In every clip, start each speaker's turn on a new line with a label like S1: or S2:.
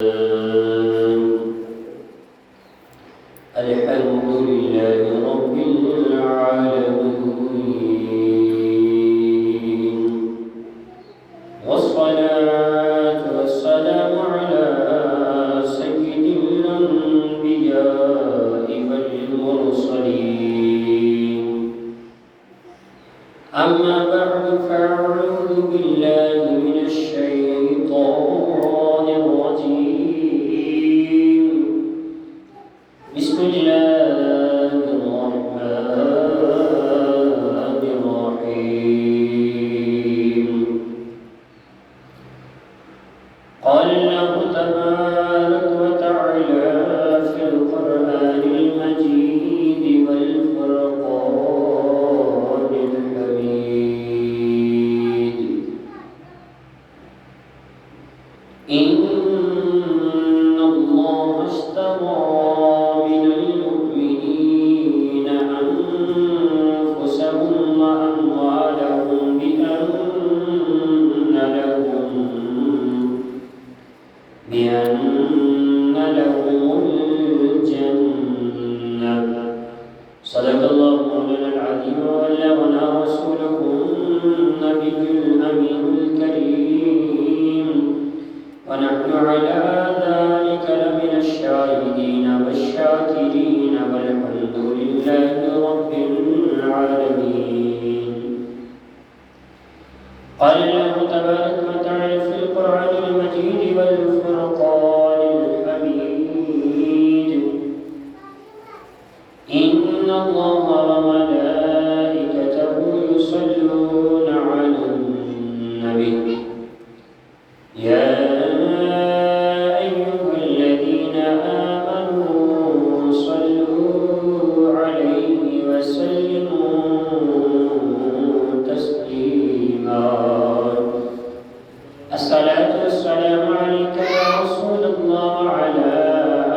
S1: الحمد لله رب العالمين، والصلاة والسلام على سيد الأنبياء والمرسلين. أما بعد، فأعوذ بالله من الشيطان الرجيم. بسم الله الرحمن الرحيم. قال الله تبارك وتعالى في القرآن المجيد والفرقان الحميد: إن الله اشترى من المؤمنين أنفسهم وأموالهم بأن لهم الجنة. صدق الله مولانا العظيم، وبلغنا رسوله النبي الأمين الكريم، ونحن على ذلك لمن الشاهدين والشاكرين، والحمد لله رب العالمين. قال الله تبارك وتعالى في القرآن المجيد والفرقان الحميد: إن الله وملائكته يصلون على النبي، يا أيها الذين آمنوا صلوا عليه وسلموا تسليما. الصلاة والسلام عليك يا رسول الله، وعلى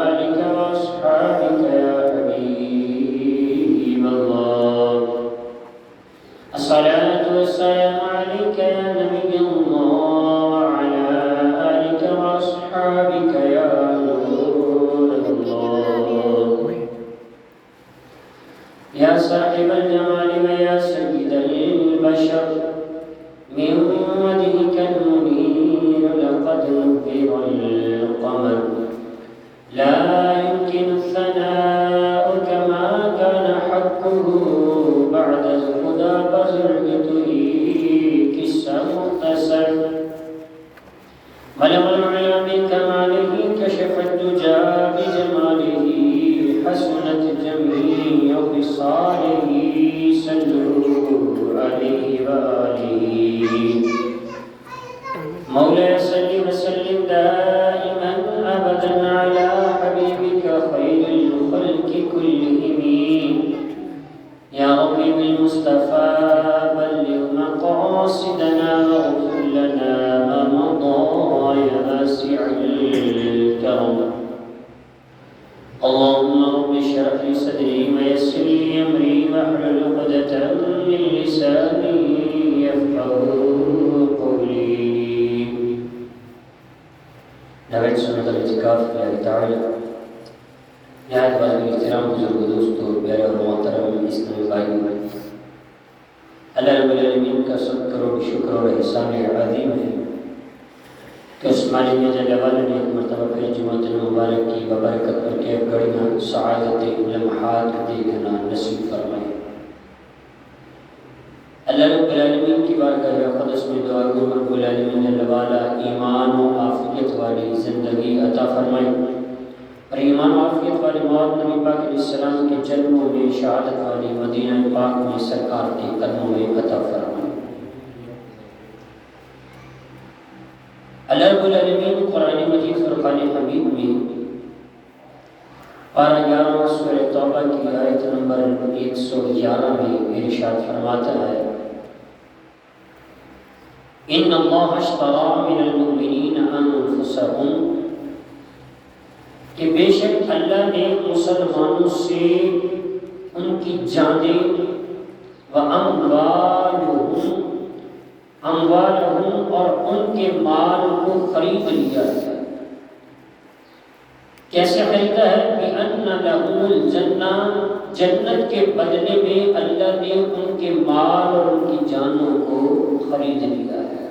S1: آلك وأصحابك يا حبيب الله. الصلاة والسلام عليك يا نبي الله، وعلى آلك وأصحابك يا نور الله. يا صاحب الجمال ويا سيد البشر، من وجهك المنير لقد نبر القمر، لا يمكن الثناء كما كان حقه بعد الهدى بزرعت كس مختصر. بلغ العلا بكماله، كشف الدجى بجماله، حسنت جميع خصاله، صلوا عليه وآله. مولاي صل وسلم دائما أبدا على حبيبك خير الخلق كلهم. يا ربي بالمصطفى بلغ مقاصدنا، واغفر لنا ما مضى يا واسع الكرم. اللهم رب اشرح لي صدري ويسر لي أمري، واحلل عقدة من لساني يفقهوا قولي. نويت سنة الاعتكاف لله تعالى. نہایت واجب احترام بزرگ دوستو، پیارے اور محترم اسلامی بھائیو، اللہ رب العالمین کا 100 کروڑ شکر اور احسان عظیم ہے کہ اس مالک نے جل وعلا نے ایک مرتبہ پھر جمعۃ المبارک کی ببرکت پر کے گھڑیاں سعادت لمحات دیکھنا نصیب فرمائے۔ اللہ رب العالمین کی بارگاہ اقدس میں دعا گو رب العالمین جل وعلا ایمان و عافیت والی زندگی عطا فرمائے، اور ایمان و عافیت والی موت نبی پاک علیہ السلام کے جنموں میں، شہادت والی مدینہ پاک میں سرکار کے قدموں میں عطا فرمائے۔ اللہ رب العالمین قرآن مجید فرقان حمید میں پارہ 11 سورہ توبہ کی آیت نمبر 111 میں ارشاد فرماتا ہے: ان اللہ اشترى من المؤمنین انفسهم، کہ بے شک اللہ نے مسلمانوں سے ان کی جانیں اموالہم اور ان کے مال کو خرید لیا ہے۔ کیسے خریدا ہے؟ بِأَنَّ لَهُ الْجَنَّةَ، جنت کے بدلے میں اللہ نے ان کے مال اور ان کی جانوں کو خرید لیا ہے۔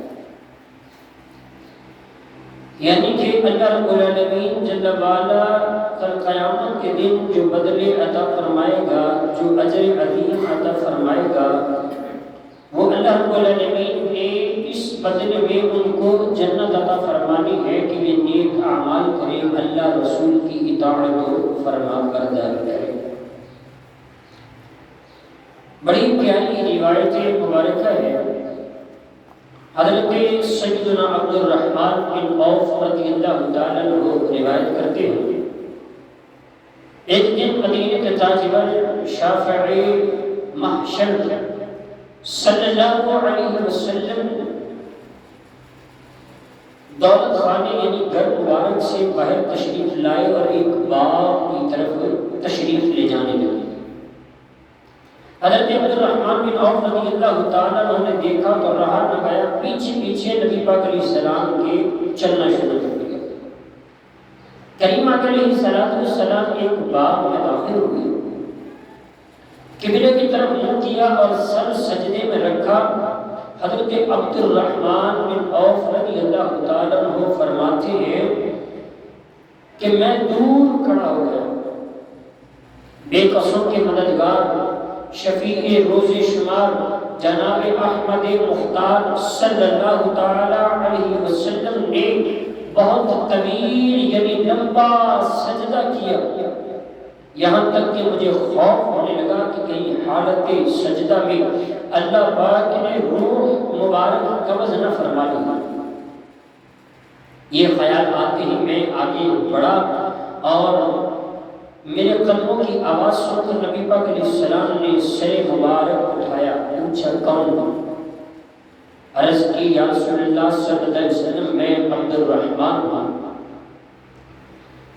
S1: یعنی کہ اللہ رب العالمین جل وعلا کل قیامت کے دن جو بدلے عطا فرمائے گا، جو اجر عظیم عطا فرمائے گا، وہ اللہ رب العالمین نے اس بدلے میں ان کو جنت عطا فرمانی ہے کہ یہ نیک اعمال کریں، اللہ رسول کی اطاعت و فرما برداری کریں۔ بڑی پیاری روایت مبارکہ ہے، حضرت سیدنا عبد الرحمن بن عوف رضی اللہ تعالیٰ عنہ روایت کرتے ہیں، ایک دن مدینہ کے تاجور شافعی محشر صلی اللہ علیہ وسلم دولت خانے یعنی گھر مبارک سے باہر تشریف لائے اور ایک باغ کی طرف تشریف لے جانے لگے۔ حضرت عبد الرحمن بن عوف رضی اللہ تعالیٰ عنہ نے دیکھا تو رہا نہ گیا، پیچھے پیچھے نبی پاک علیہ السلام کے چلنا شروع کر دیا۔ کریم آقا علیہ السلام ایک باغ میں داخل ہوئے، قبلے کی طرف منہ کیا اور سر سجدے میں رکھا۔ حضرت عبد الرحمن بن عوف رضی اللہ تعالیٰ عنہ فرماتے ہیں کہ میں دور کھڑا ہو گیا، بے قصوں کے مددگار شفیع روز شمار جناب احمد مختار صلی اللہ تعالیٰ علیہ وسلم نے بہت طویل یعنی لمبا سجدہ کیا، یہاں تک کہ مجھے خوف ہونے لگا کہ کہیں حالت سجدہ میں اللہ پاک نے روح مبارک قبض نہ فرما لی۔ یہ خیال آتے ہی میں آگے بڑھا اور میرے قدموں کی آواز سن کر نبی پاک علیہ السلام نے سر مبارک اٹھایا، پوچھا کون؟ عرض کی یا رسول اللہ صلی اللہ علیہ وسلم میں عبد الرحمن ہوں۔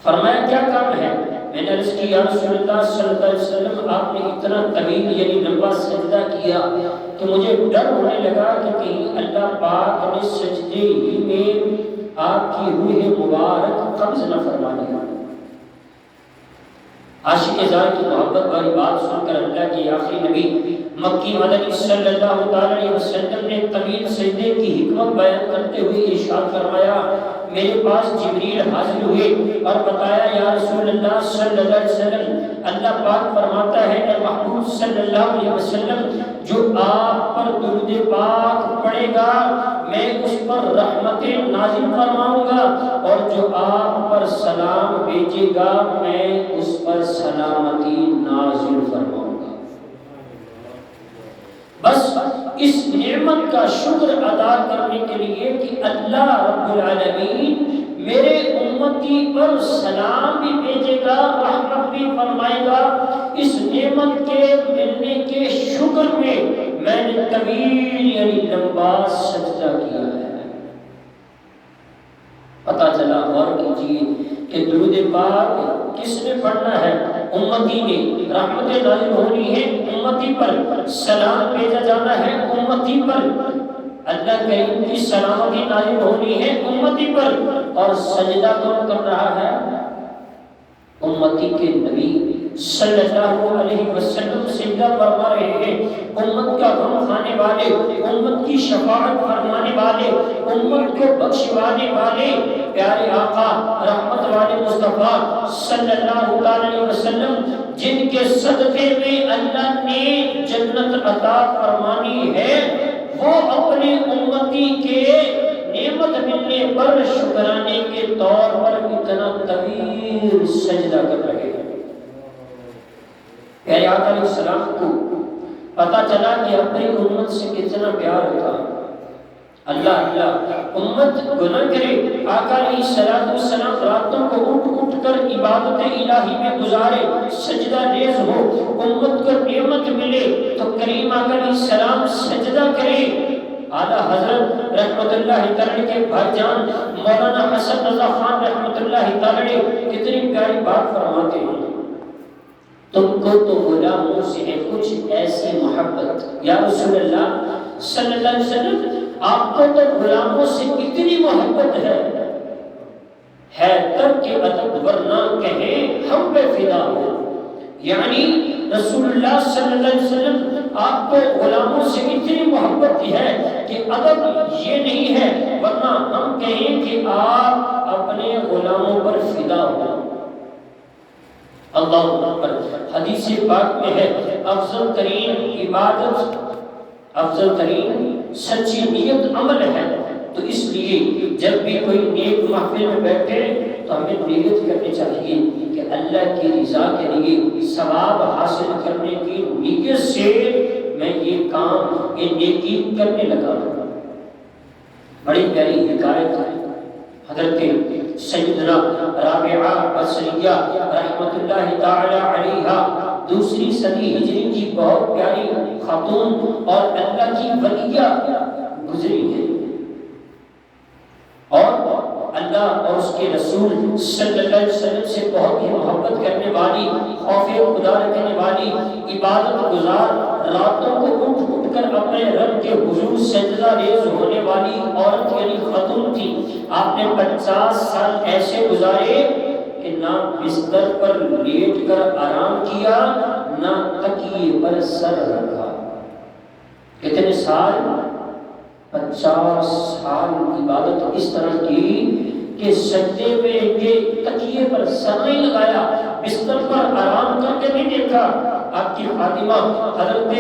S1: فرمایا کیا کام ہے؟ میں نے عرض کی یا رسول اللہ صلی اللہ علیہ وسلم آپ نے اتنا طویل یعنی لمبا سجدہ کیا کہ مجھے ڈر ہونے لگا کہ کہیں اللہ پاک نے سجدے ہی میں آپ کی روح مبارک قبض نہ فرما لیا۔ عاشق زار کی محبت والی بات سن کر اللہ کی آخری نبی مکی مدنی صلی اللہ علیہ وسلم نے طویل سجدے کی حکمت بیان کرتے ہوئے ارشاد فرمایا، میرے پاس جبریل حاضر ہوئے اور بتایا یا رسول اللہ صلی اللہ علیہ وسلم اللہ پاک فرماتا ہے اے محبوب صلی اللہ علیہ وسلم جو آپ پر درود پاک پڑھے گا میں اس پر رحمتیں نازل فرماؤں گا، اور جو آپ پر سلام بھیجے گا میں اس پر سلامتی نازل فرماؤں گا۔ بس اس نعمت کا شکر ادا کرنے کے لیے کہ اللہ رب العالمین میرے امتی پر سلام بھی بھیجے گا، رحمت بھی فرمائے گا، اس نعمت کے ملنے کے شکر میں نے طویل یعنی لمبا سجدہ کیا ہے۔ پتہ چلا، غور کیجیے کہ درود پاک کس نے پڑھنا ہے؟ امتی نے۔ رحمت نازل ہونی ہے امتی پر، سلام بھیجا جانا ہے امتی پر، اللہ کریم کی سلامتی نازل ہونی ہے امتی پر، اور سجدہ کون کر رہا ہے؟ امتی کے نبی صلی اللہ علیہ وسلم سجدہ فرما رہے ہیں۔ امت کا غم کھانے والے، امت کی شفاعت فرمانے والے، امت کو بخشوانے والے پیارے آقا رحمت والے مصطفیٰ صلی اللہ علیہ وسلم جن کے صدقے میں اللہ نے جنت عطا فرمانی ہے، وہ اپنے امتی کے نعمت ملنے پر شکرانے کے طور پر اتنا طویل سجدہ کر رہے ہیں۔ پیارے آقا علیہ السلام کو پتہ چلا کہ اپنی امت سے کتنا پیار تھا۔ اللہ امت گناہ کرے، آقا علیہ السلام راتوں کو اٹھ کر عبادت الہی میں گزارے، سجدہ ریز ہو، امت کو نعمت ملے تو کریم آقا علیہ السلام سجدہ کرے۔ اعلیٰ حضرت رحمت اللہ تعالی کے بھائی جان مولانا حسن رضا خان رحمت اللہ تعالی کتنی پیاری بات فرماتے ہیں، تم کو تو غلاموں سے ہے کچھ ایسی محبت، یا رسول اللہ صلی اللہ علیہ وسلم آپ کو تو غلاموں سے اتنی محبت ہے ترک ادب ورنہ کہیں ہم پہ فدا ہو. یعنی رسول اللہ صلی اللہ علیہ وسلم آپ کو غلاموں سے اتنی محبت کی ہے کہ ادب یہ نہیں ہے ورنہ ہم کہیں کہ آپ اپنے غلاموں پر فدا ہو. اللہ اکبر. حدیث پاک میں ہے افضل ترین عبادت، افضل ترین سچی نیت عمل ہے. تو اس لیے جب بھی کوئی نیک محفل میں بیٹھے تو ہمیں نیت کرنی چاہیے کہ اللہ کی رضا کے لیے ثواب حاصل کرنے کی نیت سے میں یہ کام، یہ نیکی کرنے لگا. بڑی پیاری حکایت ہے. حضرت سیدنا رابعہ بصریہ رحمۃ اللہ تعالی علیہا دوسری صدی ہجری کی بہت پیاری خاتون اور اللہ کی ولیہ گزری ہے، اور اللہ اور اس کے رسول صلی اللہ علیہ وسلم سے بہت ہی محبت کرنے والی، خوف خدا رکھنے والی، عبادت گزار، راتوں کو اٹھ اٹھ کر اپنے رب کے حضور سجدہ ریز ہونے والی عورت یعنی خاتون تھی. آپ نے 50 سال ایسے گزارے کہ نہ بستر پر لیٹ کر آرام کیا، نہ تکیے پر سر رکھا. کتنے سال؟ 50 سال عبادت اس طرح کی کہ سجدے میں یہ تکیے پر سر نہیں لگایا، بستر پر آرام کر کے نہیں دیکھا. آپ کی خادمہ حضرت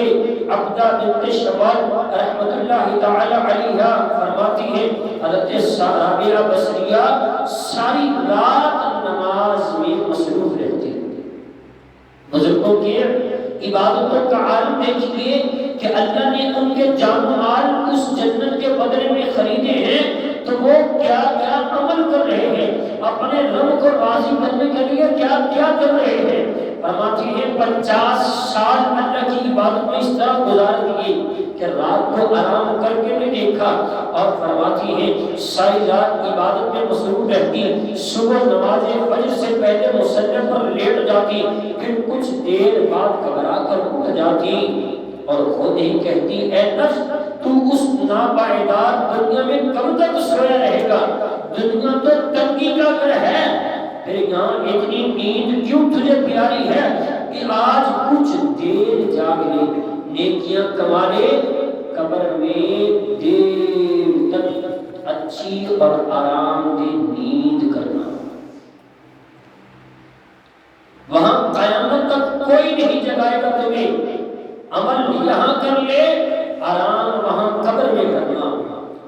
S1: عبدہ بنت شوال رحمۃ اللہ تعالی علیہا فرماتی ہے حضرت رابعہ بصریہ ساری رات نماز میں مصروف رہتی. بزرگوں کے عبادتوں کا عالم دیکھیے کہ اللہ نے ان کے جان و مال اس جنت کے بدلے میں خریدے ہیں، تو وہ کیا کیا عمل کر رہے ہیں، اپنے رب کو راضی کرنے کے لیے کیا کیا کر رہے ہیں. فرماتی ہے 50 سال اللہ کی عبادت میں اس طرح گزار دیے کہ رات کو آرام کر کے نہیں دیکھا. اور فرماتی ہے ساری رات عبادت میں مصروف رہتی، صبح نماز فجر سے پہلے مصلی پر لیٹ جاتی، پھر کچھ دیر بعد گھبرا کر اٹھ جاتی اور خود ہی کہتی اے نفس تو اس ناپائیدار دنیا میں کب تک سویا رہے گا، دنیا تو تنگی کا گھر ہے، پھر یہاں اتنی نیند کیوں تجھے پیاری ہے کہ آج کچھ دیر جاگ لے، نیکیاں کما لے، قبر میں دیر تک اچھی اور آرام دہ نیند کرنا. وہاں قیامت تک کوئی نہیں جگائے گا تمہیں. عمل یہاں کر لے، آرام وہاں قبر میں کرنا.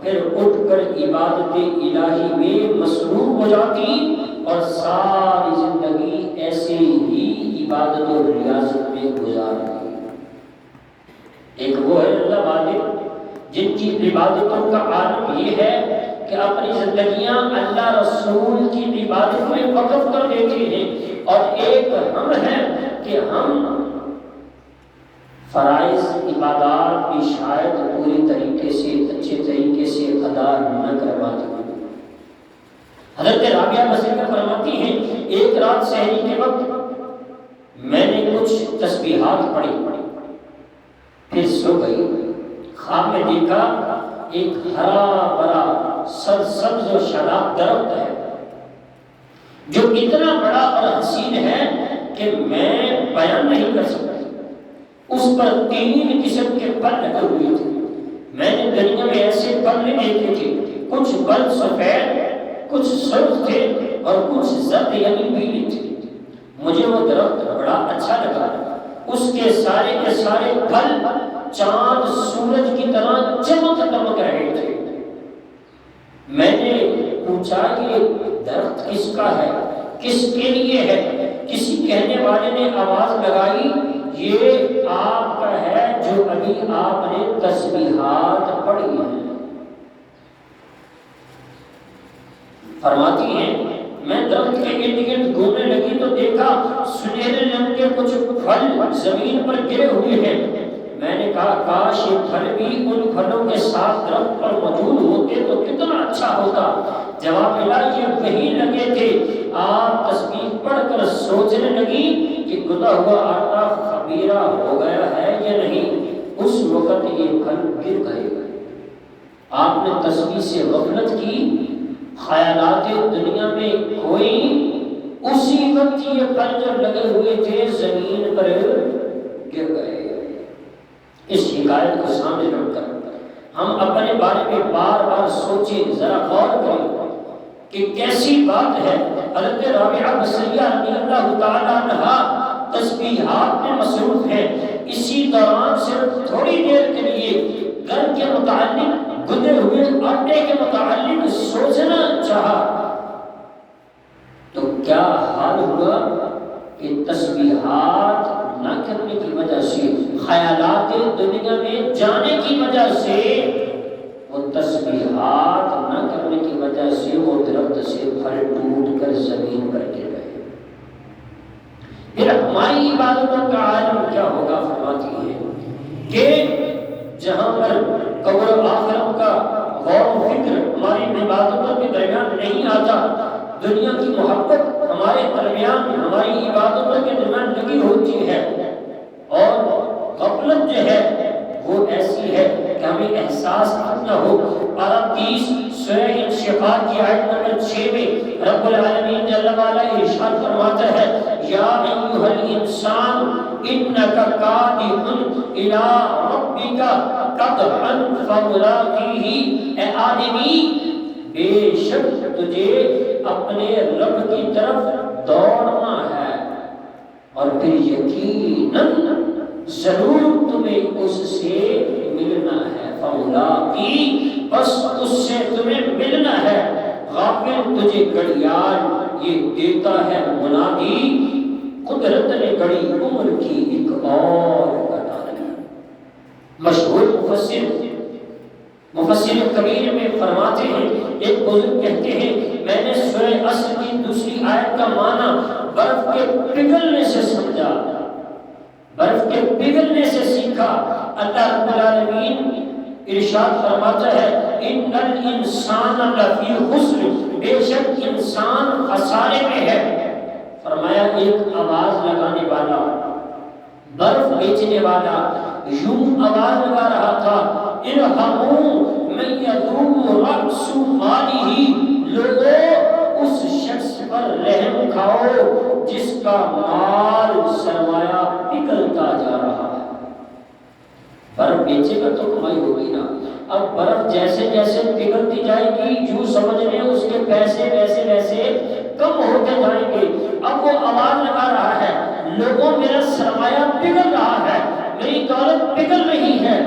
S1: پھر اٹھ کر عبادت الہی میں مصروف ہو جاتی اور ساری زندگی ایسے ہی عبادت و ریاضت میں گزارتی. ایک وہ ہے اللہ والے جن کی عبادتوں کا عالم یہ ہے کہ اپنی زندگیاں اللہ رسول کی عبادت میں وقف کر دیتے ہیں، اور ایک ہم ہیں کہ ہم فرائض عبادات بھی شاید پوری طریقے سے اچھے طریقے سے ادا نہ کر پاتے. حضرت رابعہ بصریہ فرماتی ہیں ایک رات سحری کے وقت میں نے کچھ تسبیحات پڑھی، پھر سو گئی. خواب میں دیکھا ایک ہرا بھرا سبز و شاداب درخت ہے جو اتنا بڑا اور حسین ہے کہ میں بیان نہیں کر سکتا. اس پر 3 قسم کے پھل لگے ہوئے تھے. میں نے دنیا میں ایسے پھل نہیں دیکھے تھے، کچھ پھل سفید، کچھ سرخ تھے اور کچھ زرد یعنی پیلے تھے. مجھے وہ درخت بڑا اچھا لگا. اس کے سارے پھل چاند سورج کی طرح چمک دمک رہے تھے. میں نے پوچھا کہ درخت کس کا ہے، کس کے لیے ہے؟ کسی کہنے والے نے آواز لگائی یہ آپ کا ہے جو ابھی آپ نے تسبیحات پڑھی ہیں. فرماتی ہیں میں درخت کے ارد گرد گھومنے لگی تو دیکھا سنہرے رنگ کے کچھ پھل زمین پر گرے ہوئے ہیں. میں نے کہا کاش یہ پھل بھی ان پھلوں کے ساتھ درخت پر موجود ہوتے تو کتنا اچھا ہوتا. جواب ملا یہ وہی لگے تھے. آپ تسبیح پڑھ کر سوچنے لگی کہ گدا ہوا آٹا خمیرہ ہو گیا ہے یا نہیں. اس وقت یہ پھل گر گئے. آپ نے تسبیح سے غفلت کی خیالات دنیا میں کوئی اسی وقت یہ پر جو لگے ہوئے تھے زمین پر گر گئے۔ اس حکایت کو سامنے رکھ کر ہم اپنے بارے میں بار بار سوچیں، ذرا غور کریں کہ کیسی بات ہے۔ حضرت رابعہ بصریہ رضی اللہ تعالی عنہا تسبیحات میں مصروف ہے، اسی دوران صرف تھوڑی دیر کے لیے گھر کے متعلق، گزرے ہوئے آٹے کے متعلق سوچنا چاہا تو کیا حال ہوا کہ تسبیحات نہ کرنے کی وجہ سے، خیالات دنیا میں جانے کی وجہ سے، وہ تسبیحات نہ کرنے کی وجہ سے وہ درخت سے پھل ٹوٹ کر زمین پر گر گئے۔ پھر ہماری عبادتوں کا عالم کیا ہوگا؟ فرماتی ہے کہ جہاں پر قبر و آخرت کا غور و فکر ہماری عبادتوں کے درمیان نہیں آتا، دنیا کی محبت ہمارے درمیان، ہماری عبادتوں کے درمیان لگی ہوتی ہے، اور غفلت جو ہے وہ ایسی ہے کہ ہمیں احساس نہ ہو۔ پارہ 30 سورہ انشقاق کی آیت نمبر 6 میں رب العالمین جل وعلا ارشاد فرماتا ہے، یا ایھا الانسان انک کادح الی ربک کدحا فملاقیہ، اے آدمی بے شک تجھے اپنے رب کی طرف دوڑنا ہے، اور پھر یقیناً ضرور تمہیں اس سے ملنا ہے۔ فملاقی، بس اس سے تمہیں ملنا ہے۔ غافل تجھے گھڑیال یہ دیتا ہے منادی، قدرت نے گھڑی عمر کی ایک اور بتا دی۔ مشہور مفسر کبیر میں فرماتے ہیں، ایک بزرگ کہتے ہیں، میں نے سورہ عصر کی دوسری آیت کا معنی برف کے پگھلنے سے سمجھا، برف کے پگھلنے سے سیکھا۔ اللہ رب العالمین ارشاد فرماتا ہے، ان الانسان لفی خسر، بے شک انسان خسارے میں ہے۔ فرمایا ایک آواز لگانے والا، برف بیچنے والا یوں آواز لگا رہا تھا، ارحموا من یذوب رأس مالہ، لوگوں اس شخص پر رحم کھاؤ جس کا مال سرمایہ پگھلتا جا رہا ہے۔ برف بیچے گا تو کمائی ہوگی نا، اب برف جیسے جیسے پگھلتی جائے گی یوں سمجھ لیں اس کے پیسے ویسے ویسے کم ہوتے جائیں گے۔ اب وہ آواز لگا رہا ہے، لوگوں میرا سرمایہ پگھل رہا ہے، میری دولت پگھل رہی ہے،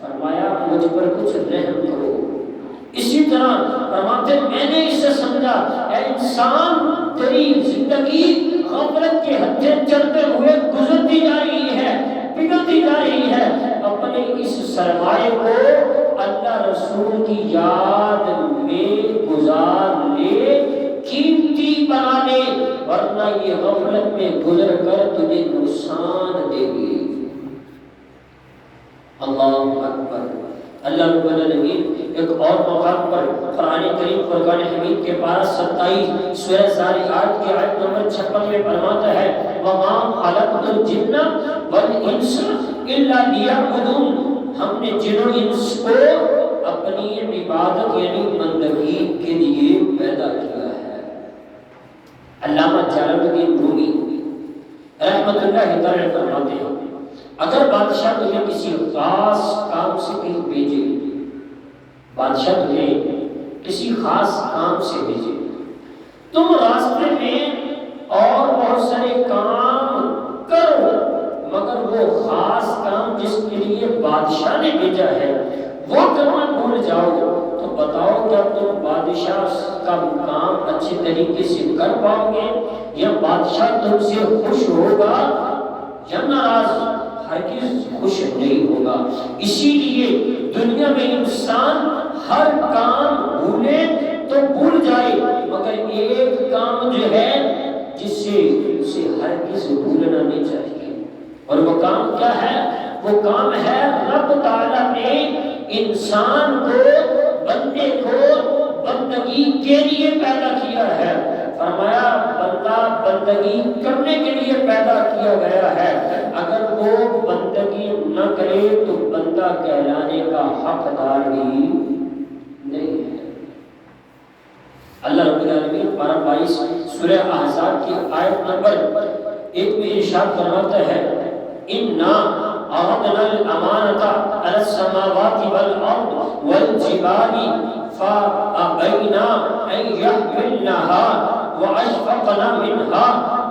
S1: فرمایا مجھ پر کچھ رحم کرو۔ اسی طرح فرماتے میں نے اسے سمجھا، اے انسان تیری زندگی غفلت کے ہتھے چلتے ہوئے گزرتی جا رہی ہے، پگھلتی جا رہی ہے، اپنے اس سرمایہ کو اللہ رسول کی یاد میں گزار لے، قیمتی بنا لے، ورنہ یہ غفلت میں گزر کر تجھے نقصان دے گی۔ اللہ اکبر۔ اللہ رب العالمین ایک اور مقام پر قرآن کریم فرقان حمید کے پارہ 27 سورہ ذارعات کی آیت نمبر 56 میں فرماتا ہے، وَمَا خَلَقْتُ الْجِنَّ وَالْإِنسَ إِلَّا لِيَعْبُدُونِ، ہم نے جن و انس کو اپنی عبادت یعنی بندگی کے لیے پیدا کیا ہے۔ علامہ جلال الدین رومی رحمۃ اللہ تعالی فرماتے ہیں، اگر بادشاہ تمہیں کسی خاص کام سے کہیں بھیجے، بادشاہ تمہیں کسی خاص کام سے بھیجے، تم راستے میں اور بہت سارے کام کرو، مگر وہ خاص کام جس کے لیے بادشاہ نے بھیجا ہے وہ کرنا بھول جاؤ، تو بتاؤ کیا تم بادشاہ کا کام اچھے طریقے سے کر پاؤ گے، یا بادشاہ تم سے خوش ہوگا یا ناراض؟ ہرگز خوش نہیں ہوگا۔ اسی لیے دنیا میں انسان ہر کام بھولے تو بھول جائے، مگر ایک کام جو ہے جس سے اسے ہرگز بھولنا نہیں چاہیے، اور وہ کام کیا ہے؟ وہ کام ہے رب تعالیٰ نے انسان کو، بندے کو بندگی کے لیے پیدا کیا ہے۔ فرمایا بندہ بندگی کرنے کے لیے پیدا کیا گیا ہے، اگر وہ بندگی نہ کرے تو بندہ کہلانے کا حقدار بھی نہیں ہے۔ سورہ احزاب کی آیت نمبر 1 میں ارشاد فرماتا ہے اِنَّا عَرَضْنَا الْأَمَانَةَ عَلَى السَّمَاوَاتِ وَالْأَرْضِ وَالْجِبَالِ فَأَبَيْنَا أَن يَحْمِلْنَهَا وَأَشْفَقْنَ مِنْهَا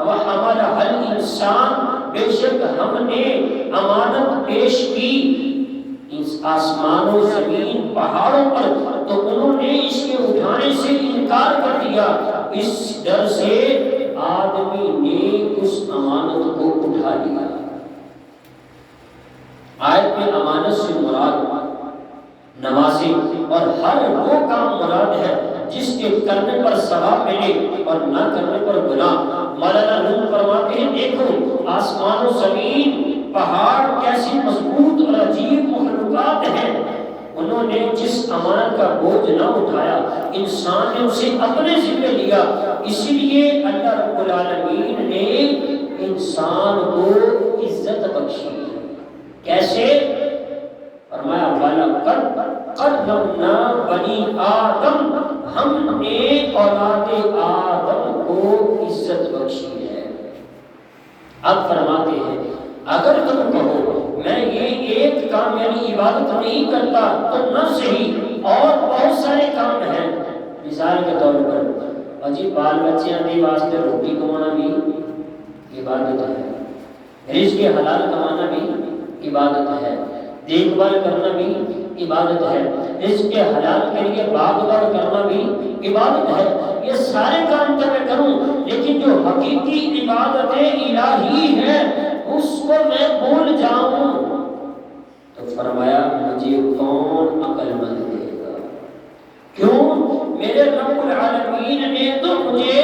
S1: وَحَمَلَهَا الْإِنسَانُ، بے شک ہم نے امانت پیش کی اس آسمان و زمین پہاڑوں پر، تو انہوں نے اس کے اٹھانے سے انکار کر دیا، اس ڈر سے آدمی نے اس امانت کو اٹھا لیا۔ آیت میں امانت سے مراد نمازیں اور ہر وہ کام مراد ہے جس کے کرنے پر ثواب ملے اور نہ کرنے پر گناہ۔ مولانا روم فرماتے ہیں دیکھو آسمان و زمین پہاڑ کیسی مضبوط اور عجیب مخلوقات ہیں، انہوں نے جس امانت کا بوجھ نہ اٹھایا انسان نے اسے اپنے ذمہ لیا، اسی لیے اللہ رب العالمین نے انسان کو عزت بخشی۔ کیسے؟ فرمایا وَلَقَدْ قَرَّمْنَا بَنِي آدم، ہم نے اولاد آدم کو عزت بخشی ہے۔ اب فرماتے ہیں اگر تم کہو میں یہ ایک کام یعنی عبادت نہیں کرتا تو نہ صحیح، اور بہت سارے کام ہیں، مثال کے طور پر اجی بال بچیاں دی واسطے روٹی کمانا بھی عبادت ہے، رزق حلال کمانا بھی عبادت ہے، دیکھ بھال کرنا بھی عبادت ہے، رزق حلال کے لیے باغ دور کرنا بھی عبادت ہے۔ یہ سارے کام تو میں کروں، لیکن جو حقیقی عبادت الہی ہے اس کو میں بھول جاؤں تو فرمایا مجھے کون عقل مند دے گا؟ کیوں؟ میرے رب العالمین نے تو مجھے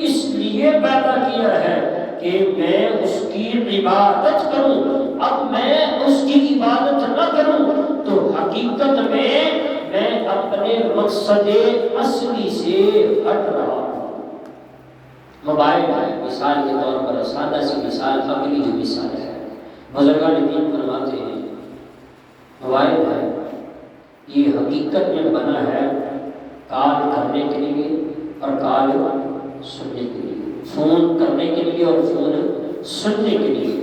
S1: اس لیے پیدا کیا ہے کہ میں اس کی عبادت کروں، اب میں اس کی عبادت نہ کروں تو حقیقت میں اپنے مقصد اصلی سے ہٹ رہا ہوں۔ موبائل ہے مثال کے طور پر، سادہ سی مثال، اگلی جو مثال ہے بزرگان دین فرماتے ہیں موبائل ہے یہ حقیقت میں بنا ہے کال کرنے کے لیے اور کال سننے کے لیے، فون کرنے کے لیے اور فون سننے کے لیے۔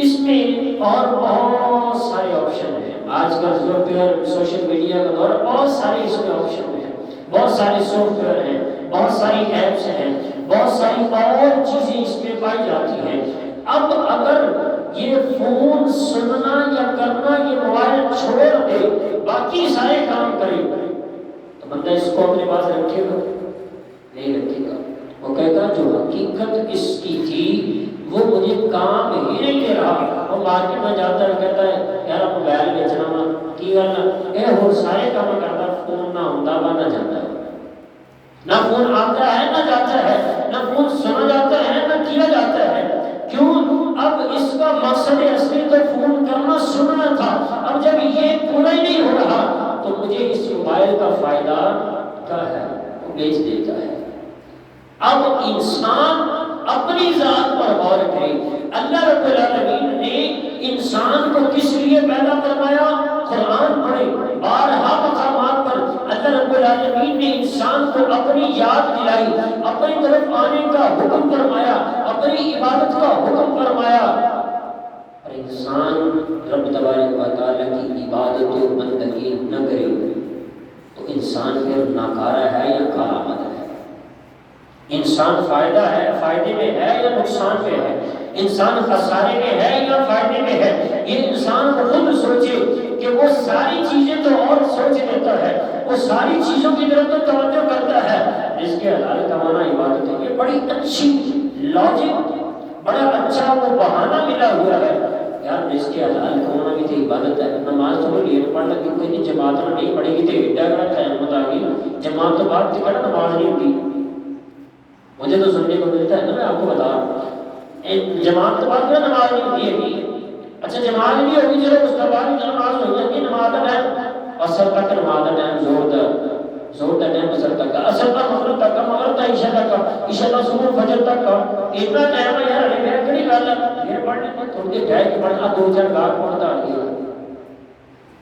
S1: اس میں اور بہت سارے آپشن ہیں، آج کل سافٹ ویئر سوشل میڈیا کا دور، بہت سارے اس میں آپشن ہیں، بہت سارے سافٹ ویئر ہیں، بہت ساری ایپس ہیں، بہت ساری اور چیزیں اس میں پائی جاتی ہیں۔ اب اگر یہ فون سننا یا کرنا یہ موبائل چھوڑ دے باقی سارے کام کرے تو بندہ اس کو اپنے پاس رکھے گا؟ نہیں رکھے گا، وہ کہے گا جو حقیقت اس کی تھی وہ مجھے کام ہی نہیں دے رہا۔ وہ مارکیٹ میں جاتا ہے کہتا ہے یار موبائل بیچنا کی کرنا اے ہو سارے کام کرتا، فون نہ ہوتا نہ جاتا ہے، نہ فون آتا ہے نہ جاتا ہے، نہ فون سنا جاتا ہے نہ کیا جاتا ہے۔ کیوں؟ اب اس کا مقصد اصلی تو فون کرنا سننا تھا، اب جب یہ پورا ہی نہیں ہو رہا تو مجھے اس موبائل کا فائدہ کیا ہے؟ وہ بیچ دیتا ہے۔ اب انسان اپنی ذات پر غور کرے۔ اللہ رب العالمین نے انسان کو کس لیے پیدا فرمایا؟ قرآن پڑھے، بارہا مقامات پر اللہ رب العالمین نے انسان کو اپنی یاد دلائی، اپنی طرف آنے کا حکم فرمایا، اپنی عبادت کا حکم فرمایا، اور انسان رب تبارک و تعالیٰ کی عبادت و بندگی نہ کرے تو انسان پھر ناکارہ ہے یا کارآمد ہے؟ انسان فائدہ ہے، فائدے میں ہے یا نقصان میں ہے؟ انسان خسارے میں ہے یا فائدے میں ہے؟ یہ انسان خود سوچے کہ وہ ساری چیزیں تو اور سوچ لیتا ہے، وہ ساری چیزوں کی طرف تو توجہ کرتا ہے، رزق حلال کمانا عبادت ہے۔ یہ بڑی اچھی لاجک، بڑا اچھا وہ بہانہ ملا ہوا ہے یار رزق حلال کمانا بھی تو عبادت ہے۔ نماز تو لیٹ پڑھ لگی کوئی جماعت میں نہیں پڑھے گی تو ایڈا بڑا قیامت آ گئی، جماعت تو بعد سے پڑھا نماز نہیں ہوتی۔ مجھے تو سننے کو ملتا ہے نا، میں آپ کو بتا رہا ہوں جماعت کے بعد نماز نہیں ہوتی ہے۔ اچھا جماعت نہیں ہوگی چلو اس کے بعد نماز ہو جاتی ہے، نماز کا ٹائم اثر تک، نماز کا ٹائم زور کا ٹائم اثر تک، اثر تک مغرب تک، مغرب تک عشاء تک، عشاء تک صبح فجر تک، اتنا ٹائم ہے یار میرا کڑی گل ہے یہ پڑھنے کو تھوڑی دیر بیٹھ کے پڑھنا، دو چار گاہ پڑھتا آ گیا۔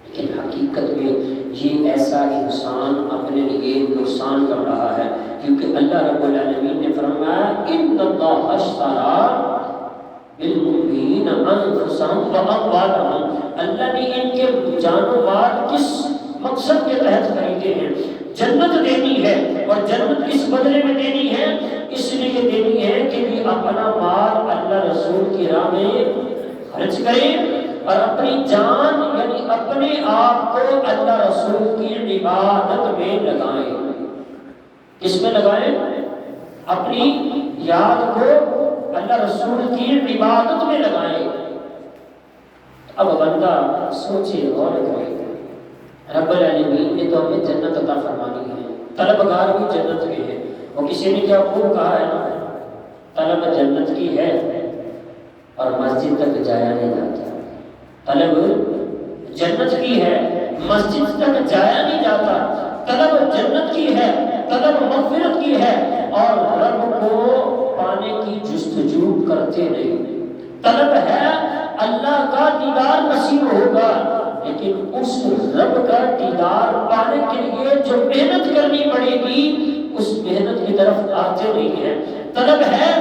S1: لیکن حقیقت میں یہ ایسا انسان اپنے لیے نقصان کر رہا ہے، کیونکہ اللہ رب العالمین نے فرمایا ان اللہ اشتری بالمؤمنین انفسهم واموالهم، اللہ نے ان کے جان و مال کس مقصد کے تحت خریدے ہیں؟ جنت دینی ہے، اور جنت کس بدلے میں دینی ہے؟ اس لیے دینی ہے کہ یہ اپنا مال اللہ رسول کی راہ میں خرچ کرے اور اپنی جان یعنی اپنے آپ کو اللہ رسول کی عبادت میں لگائیں۔ کس میں لگائیں؟ اپنی یاد کو اللہ رسول کی عبادت میں لگائیں۔ اب بندہ سوچے غور کرے، رب العالمین نے تو ہمیں جنت عطا فرمانی ہے، طلبگار بھی جنت کے ہیں، اور کسی نے کیا خوب کہا ہے نا، طلب جنت کی ہے اور مسجد تک جایا نہیں جاتا۔ طلب جنت کی ہے، مسجد تک جایا نہیں جاتا۔ طلب جنت کی ہے، طلب مغفرت کی ہے، اور رب کو پانے کی جستجو کرتے نہیں۔ طلب ہے اللہ کا دیدار نصیب ہوگا، لیکن اس رب کا دیدار پانے کے لیے جو محنت کرنی پڑے گی اس محنت کی طرف آتے نہیں ہیں۔ طلب ہے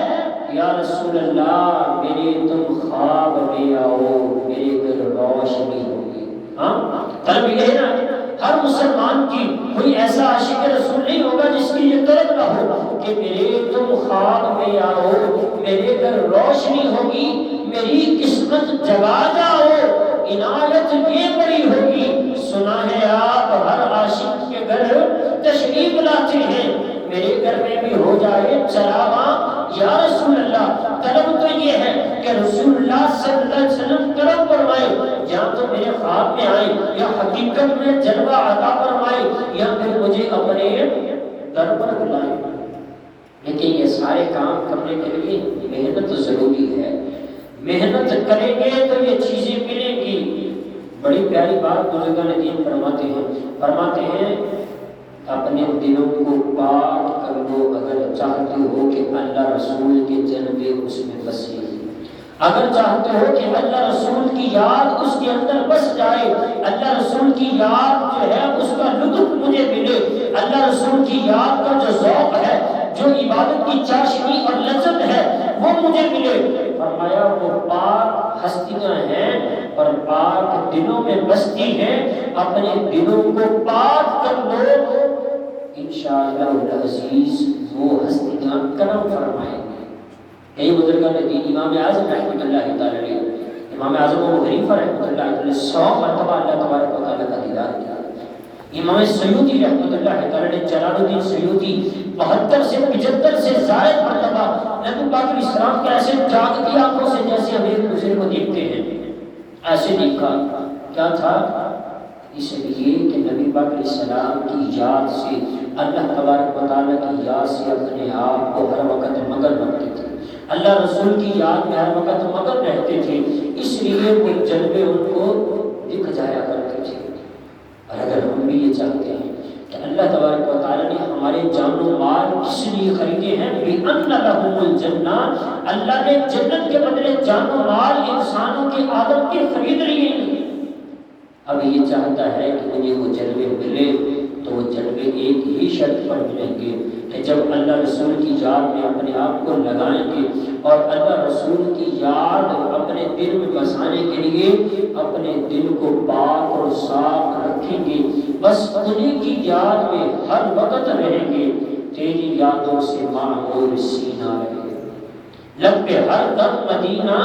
S1: یا رسول اللہ میرے تم خواب میں آؤ، میرے گھر روشنی ہوگی۔ ہاں طلب یہ ہے نا، ہر مسلمان کی کوئی ایسا عاشق رسول نہیں ہوگا جس کی یہ طلب نہ ہو کہ میرے تم خواب میں آؤ، میرے گھر روشنی ہوگی، میری قسمت جگا جاؤ، عنایت یہ بڑی ہوگی۔ سنا ہے آپ ہر عاشق کے گھر تشریف لاتے ہیں، میرے گھر میں بھی ہو جائے چراغاں یا رسول اللہ۔ طلب تو یہ ہے کہ رسول اللہ صلی اللہ علیہ وسلم کرم فرمائے، یا تو میرے خواب میں آئے، یا حقیقت میں جلوہ عطا فرمائے، یا پھر مجھے اپنے در پر بلائے۔ لیکن یہ سارے کام کرنے کے لیے محنت ضروری ہے، محنت کریں گے تو یہ چیزیں ملیں گی۔ بڑی پیاری بات بزرگان دین فرماتے ہیں اپنے دلوں کو پاک کر لو اگر چاہتے ہو کہ اللہ رسول کے جلوے اس میں بسے، اگر چاہتے ہو کہ اللہ رسول کی یاد اس کے اندر بس جائے، اللہ رسول کی یاد جو ہے اس کا لطف مجھے ملے، اللہ رسول کی یاد کا جو ذوق ہے، جو عبادت کی چاشنی اور لذت ہے وہ مجھے ملے۔ فرمایا وہ پاک ہستیاں ہیں اور پاک دلوں میں بستی ہیں، اپنے دلوں کو پاک کر لو، انشاءاللہ العزیز وہ ہستیاں کرم فرمائیں گے۔ کئی بزرگان دین، امام اعظم رحمۃ اللہ تعالی علیہ، امام اعظم ابو حنیفہ رحمۃ اللہ علیہ 100 مرتبہ اللہ تبارک و تعالیٰ کا دیدار کیا۔ امام سیوطی رحمۃ اللہ تعالی علیہ، جلال الدین سیوطی 72 سے 75 سے زائد مرتبہ نبی پاک علیہ السلام کے ایسے جاگتی آنکھوں سے جیسے ہم ایک دوسرے کو دیکھتے ہیں ایسے دیکھا۔ کیا تھا؟ اس لیے کہ نبی پاک علیہ السلام کی یاد سے، اللہ تبارک و تعالیٰ کی یاد سے اپنے آپ کو ہر وقت مگن رکھتے تھے، اللہ رسول کی یاد میں ہر وقت مگن رہتے تھے، اس لیے وہ جلوے ان کو دکھ جایا کرتے تھے۔ اور اگر ہم بھی یہ چاہتے ہیں کہ اللہ تبارک و تعالیٰ نے ہمارے جان و مال کس لیے خریدے ہیں، بِأَنَّ لَهُمُ الْجَنَّةَ، اللہ نے جنت کے بدلے جان و مال انسانوں کے آدم کے خرید لیے ہیں۔ اب یہ چاہتا ہے کہ مجھے وہ جلوے ملے، تو وہ جلوے ایک ہی شرط پر ملیں گے کہ جب اللہ رسول کی یاد میں اپنے آپ کو لگائیں گے اور اللہ رسول کی یاد اپنے دل میں بسانے کے لیے اپنے دل کو پاک اور صاف رکھیں گے، بس انہیں کی یاد میں ہر وقت رہیں گے، تیری یادوں سے معمور سینہ رہے، لب پہ ہر دم مدینہ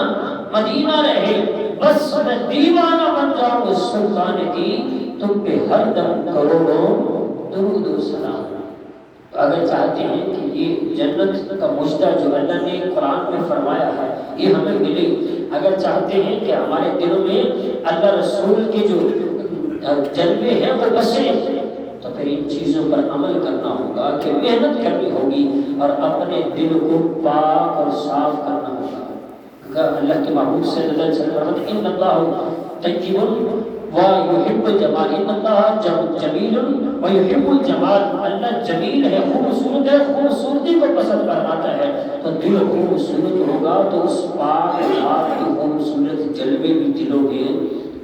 S1: مدینہ رہے، بس میں دیوانہ بن جاؤں سلطان کی، تم پہ ہر دم کروڑوں درود و سلام۔ اگر چاہتے ہیں کہ یہ جنت کا مشتہ جو اللہ نے قرآن میں فرمایا ہے یہ ہمیں ملے، اگر چاہتے ہیں کہ ہمارے دلوں میں اللہ رسول کے جو جلوے ہیں وہ بسے، تو پھر ان چیزوں پر عمل کرنا ہوگا، کہ محنت کرنی ہوگی اور اپنے دل کو پاک اور صاف کرنا ہوگا۔ اللہ کے محبوب صلی اللہ علیہ وسلم ان اللہ طیب ویحب الجمال، ان اللہ جمیل ویحب الجمال، اللہ جمیل ہے، خوبصورت ہے، خوبصورتی کو پسند فرماتا ہے، تو دل خوبصورت ہوگا تو اس پاک ذات کی خوبصورت جلوے بھی دلوں میں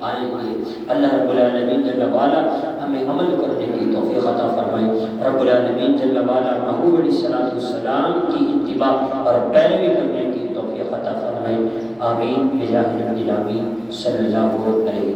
S1: آئیں گے۔ اللہ رب العالمین جل وعلا ہمیں عمل کرنے کی توفیق عطا فرمائے۔ رب العالمین جل وعلا محبوب علیہ السلام کی اتباع اور پیروی کرنے کی توفیق عطا فرمائے۔ آمین بجاہ نبی الامین صلی اللہ علیہ